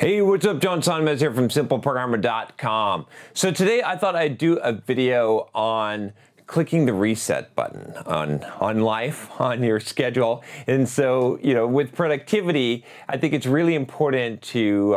Hey, what's up? John Sonmez here from SimpleProgrammer.com. So today I thought I'd do a video on clicking the reset button on life, on your schedule. And so, with productivity, I think it's really important to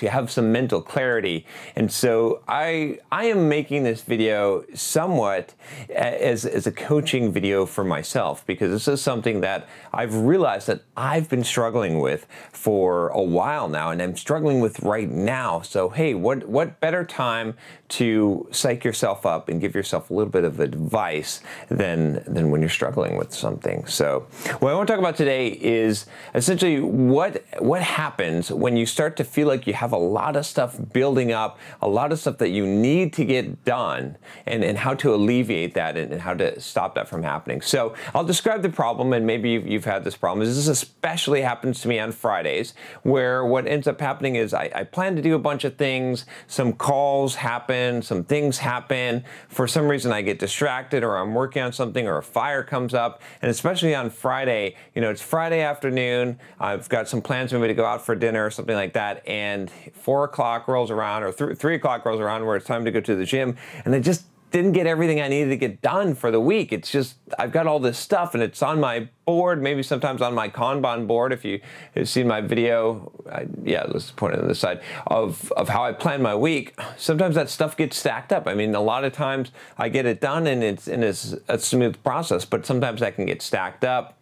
have some mental clarity. And so I am making this video somewhat as a coaching video for myself, because this is something that I've realized that I've been struggling with for a while now, and I'm struggling with right now. So hey, what better time to psych yourself up and give yourself a little bit of advice than when you're struggling with something. So what I want to talk about today is essentially what happens when you start to feel like you have a lot of stuff building up, a lot of stuff that you need to get done, and how to alleviate that and how to stop that from happening. So I'll describe the problem, and maybe you've had this problem. This especially happens to me on Fridays, where what ends up happening is I plan to do a bunch of things, some calls happen, some things happen. For some reason I get distracted, or I'm working on something, or a fire comes up. And especially on Friday, it's Friday afternoon, I've got some plans maybe to go out for dinner or something like that, and 4 o'clock rolls around, or 3 o'clock rolls around, where it's time to go to the gym, and I just didn't get everything I needed to get done for the week. It's just, I've got all this stuff and it's on my board, maybe sometimes on my Kanban board. If you have seen my video, let's point it on the side, of how I plan my week. Sometimes that stuff gets stacked up. I mean, a lot of times I get it done and it's a smooth process, but sometimes that can get stacked up.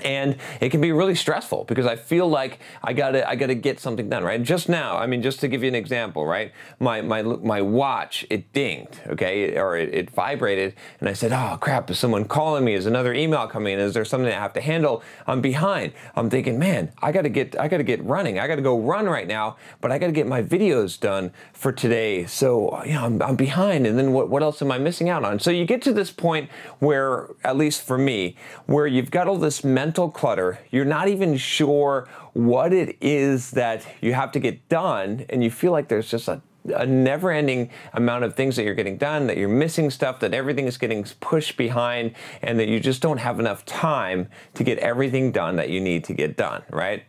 And it can be really stressful because I feel like I gotta get something done, right? Just now, I mean, just to give you an example, right? My watch, it dinged, okay, or it vibrated, and I said, oh crap, is someone calling me? Is another email coming in? Is there something I have to handle? I'm behind. I'm thinking, man, I gotta get running. I gotta go run right now, but I gotta get my videos done for today. So I'm behind, and then what else am I missing out on? So you get to this point where, at least for me, where you've got all this mental clutter, you're not even sure what it is that you have to get done, and you feel like there's just a never-ending amount of things that you're getting done, that you're missing stuff, that everything is getting pushed behind, and that you just don't have enough time to get everything done that you need to get done, right?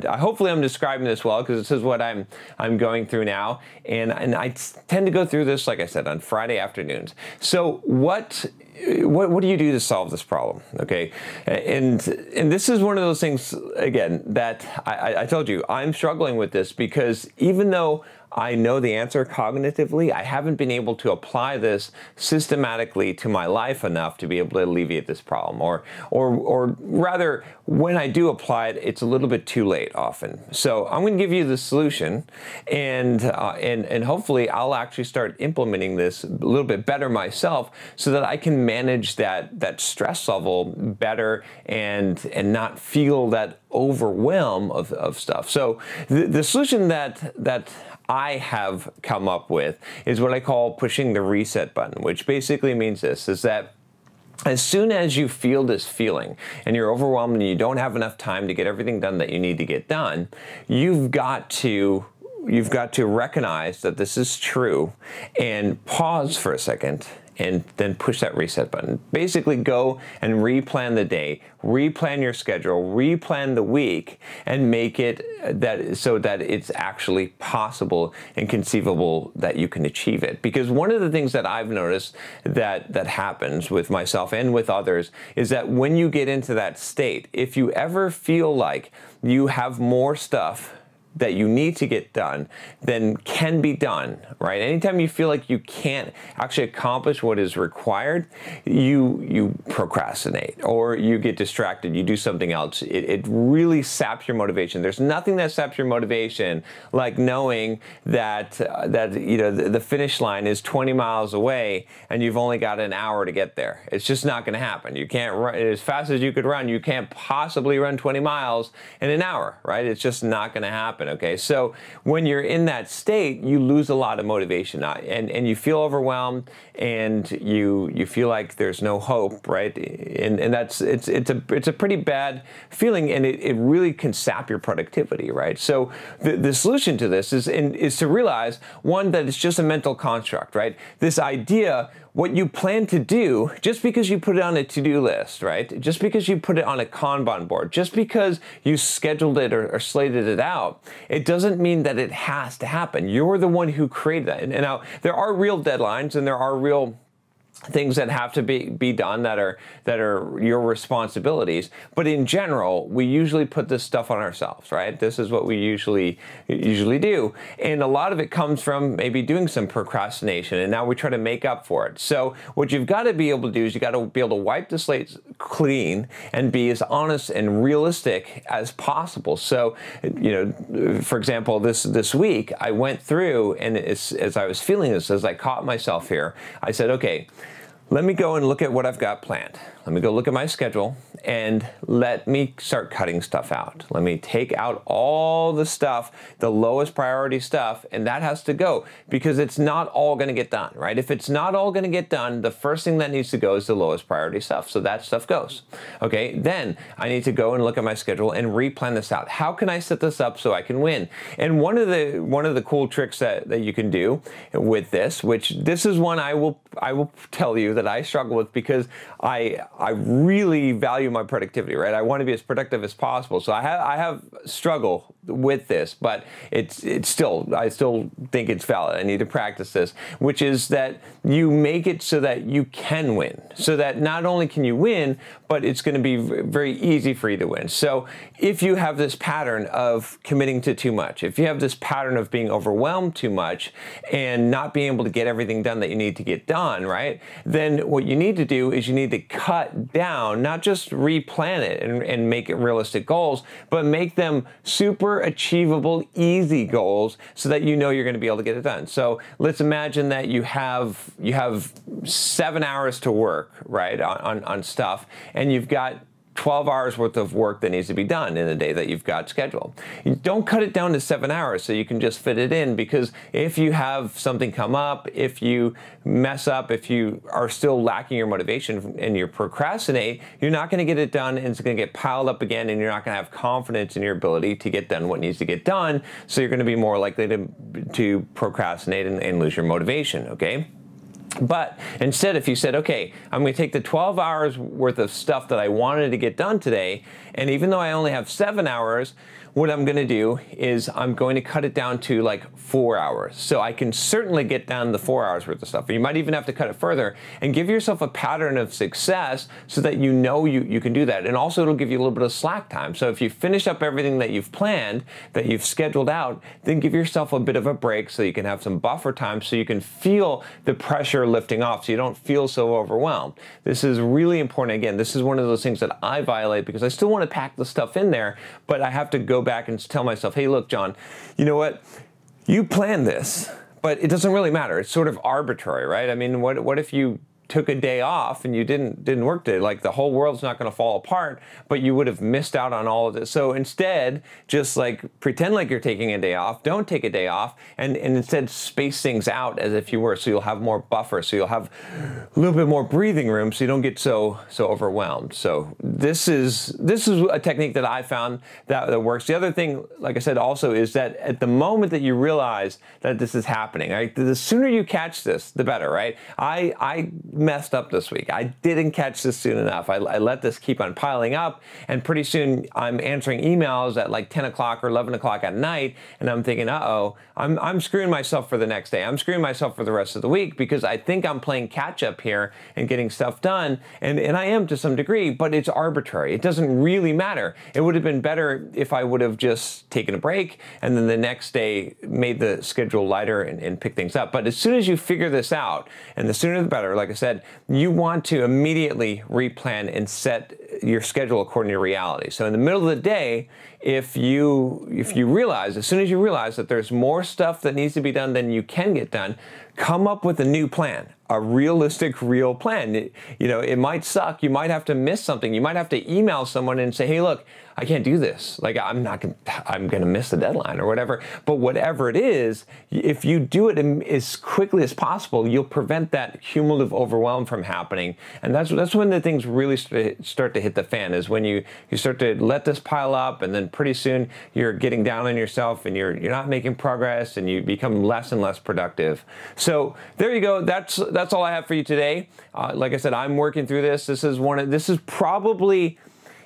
Hopefully I'm describing this well, because this is what I'm going through now, and I tend to go through this, like I said, on Friday afternoons. So what do you do to solve this problem, okay? And this is one of those things, again, that I told you, I'm struggling with this, because even though I know the answer cognitively, I haven't been able to apply this systematically to my life enough to be able to alleviate this problem. Or rather, when I do apply it, it's a little bit too late often. So I'm going to give you the solution, and hopefully I'll actually start implementing this a little bit better myself, so that I can manage that stress level better and not feel that overwhelm of stuff. So the solution that I have come up with is what I call pushing the reset button, which basically means this, is that as soon as you feel this feeling and you're overwhelmed and you don't have enough time to get everything done that you need to get done, you've got to recognize that this is true and pause for a second, and then push that reset button. Basically go and replan the day, replan your schedule, replan the week, and make it so that it's actually possible and conceivable that you can achieve it. Because one of the things that I've noticed that happens with myself and with others is that when you get into that state, if you ever feel like you have more stuff that you need to get done than can be done, right? Anytime you feel like you can't actually accomplish what is required, you procrastinate, or you get distracted, you do something else. It really saps your motivation. There's nothing that saps your motivation like knowing that the finish line is 20 miles away and you've only got an hour to get there. It's just not going to happen. You can't run as fast as you could run. You can't possibly run 20 miles in an hour, right? It's just not going to happen. Okay, so when you're in that state, you lose a lot of motivation, and you feel overwhelmed, and you feel like there's no hope, right? And it's a pretty bad feeling, and it really can sap your productivity, right? So the solution to this is to realize, one, that it's just a mental construct, right? This idea what you plan to do, just because you put it on a to-do list, right? Just because you put it on a Kanban board, just because you scheduled it or slated it out, it doesn't mean that it has to happen. You're the one who created that. And now, there are real deadlines and there are real things that have to be done that are your responsibilities. But in general, we usually put this stuff on ourselves, right? This is what we usually do. And a lot of it comes from maybe doing some procrastination, and now we try to make up for it. So what you've got to be able to do is you got to be able to wipe the slate clean and be as honest and realistic as possible. So, for example, this week I went through, and as I was feeling this, as I caught myself here, I said, okay, let me go and look at what I've got planned. Let me go look at my schedule and let me start cutting stuff out. Let me take out all the stuff, the lowest priority stuff, and that has to go because it's not all going to get done, right? If it's not all going to get done, the first thing that needs to go is the lowest priority stuff. So that stuff goes. Okay, then I need to go and look at my schedule and replan this out. How can I set this up so I can win? And one of the cool tricks that you can do with this, which this is one I will tell you that I struggle with because I really value my productivity, right? I want to be as productive as possible. So I have struggle with this, but I still think it's valid. I need to practice this, which is that you make it so that you can win, so that not only can you win, but it's going to be very easy for you to win. So if you have this pattern of committing to too much, if you have this pattern of being overwhelmed too much and not being able to get everything done that you need to get done, right? Then what you need to do is you need to cut down, not just replan it and make it realistic goals, but make them super achievable, easy goals so that you know you're going to be able to get it done. So let's imagine that you have 7 hours to work, right, on stuff, and you've got 12 hours worth of work that needs to be done in the day that you've got scheduled. You don't cut it down to 7 hours so you can just fit it in, because if you have something come up, if you mess up, if you are still lacking your motivation and you procrastinate, you're not going to get it done, and it's going to get piled up again, and you're not going to have confidence in your ability to get done what needs to get done, so you're going to be more likely to procrastinate and lose your motivation, okay? But instead, if you said, okay, I'm going to take the 12 hours worth of stuff that I wanted to get done today, and even though I only have 7 hours, what I'm going to do is I'm going to cut it down to like 4 hours. So I can certainly get down the 4 hours worth of stuff. You might even have to cut it further, and give yourself a pattern of success so that you know you can do that. And also it'll give you a little bit of slack time. So if you finish up everything that you've planned, that you've scheduled out, then give yourself a bit of a break so you can have some buffer time, so you can feel the pressure lifting off, so you don't feel so overwhelmed. This is really important. Again, this is one of those things that I violate because I still want to pack the stuff in there, but I have to go back and tell myself, hey, look, John, you know what? You planned this, but it doesn't really matter. It's sort of arbitrary, right? I mean, what if you took a day off and you didn't work today? Like, the whole world's not going to fall apart, but you would have missed out on all of this. So instead, just like pretend like you're taking a day off, don't take a day off, and instead space things out as if you were, so you'll have more buffer, so you'll have a little bit more breathing room, so you don't get so overwhelmed. So this is a technique that I found that works. The other thing, like I said, also is that at the moment that you realize that this is happening, right, the sooner you catch this, the better, right? I messed up this week. I didn't catch this soon enough. I let this keep on piling up, and pretty soon I'm answering emails at like 10 o'clock or 11 o'clock at night, and I'm thinking, uh-oh, I'm screwing myself for the next day. I'm screwing myself for the rest of the week, because I think I'm playing catch up here and getting stuff done, and I am to some degree, but it's arbitrary. It doesn't really matter. It would have been better if I would have just taken a break and then the next day made the schedule lighter and pick things up. But as soon as you figure this out, and the sooner the better, like I said, you want to immediately replan and set your schedule according to reality. So in the middle of the day, if you realize, as soon as you realize that there's more stuff that needs to be done than you can get done, come up with a new plan, a realistic, real plan. It might suck. You might have to miss something. You might have to email someone and say, hey, look, I can't do this. Like, I'm going to miss the deadline or whatever. But whatever it is, if you do it as quickly as possible, you'll prevent that cumulative overwhelm from happening. And that's when the things really start to hit the fan, is when you start to let this pile up and then pretty soon you're getting down on yourself and you're not making progress and you become less and less productive. So there you go. That's all I have for you today. Like I said, I'm working through this. This is probably,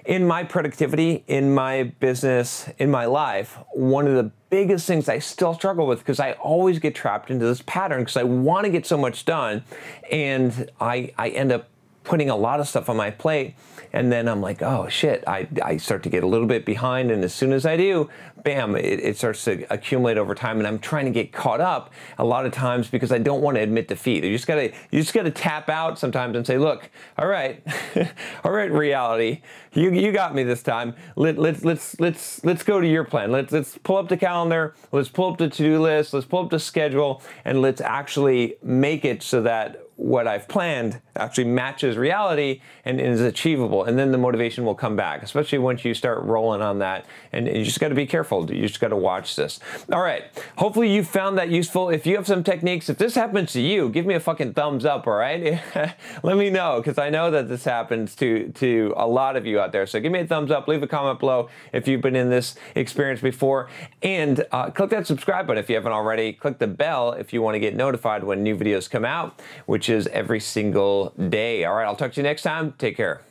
in my productivity, in my business, in my life, one of the biggest things I still struggle with, because I always get trapped into this pattern because I want to get so much done, and I end up putting a lot of stuff on my plate, and then I'm like, oh shit, I start to get a little bit behind, and as soon as I do, bam, it starts to accumulate over time, and I'm trying to get caught up a lot of times because I don't want to admit defeat. You just gotta tap out sometimes and say, look, all right, all right, reality, you got me this time. Let's go to your plan. Let's pull up the calendar, let's pull up the to-do list, let's pull up the schedule, and let's actually make it so that what I've planned actually matches reality and is achievable, and then the motivation will come back, especially once you start rolling on that. And you just got to be careful. You just got to watch this. All right. Hopefully you found that useful. If you have some techniques, if this happens to you, give me a fucking thumbs up. All right. Let me know, because I know that this happens to a lot of you out there. So give me a thumbs up. Leave a comment below if you've been in this experience before, and click that subscribe button if you haven't already. Click the bell if you want to get notified when new videos come out, which is every single day. All right, I'll talk to you next time. Take care.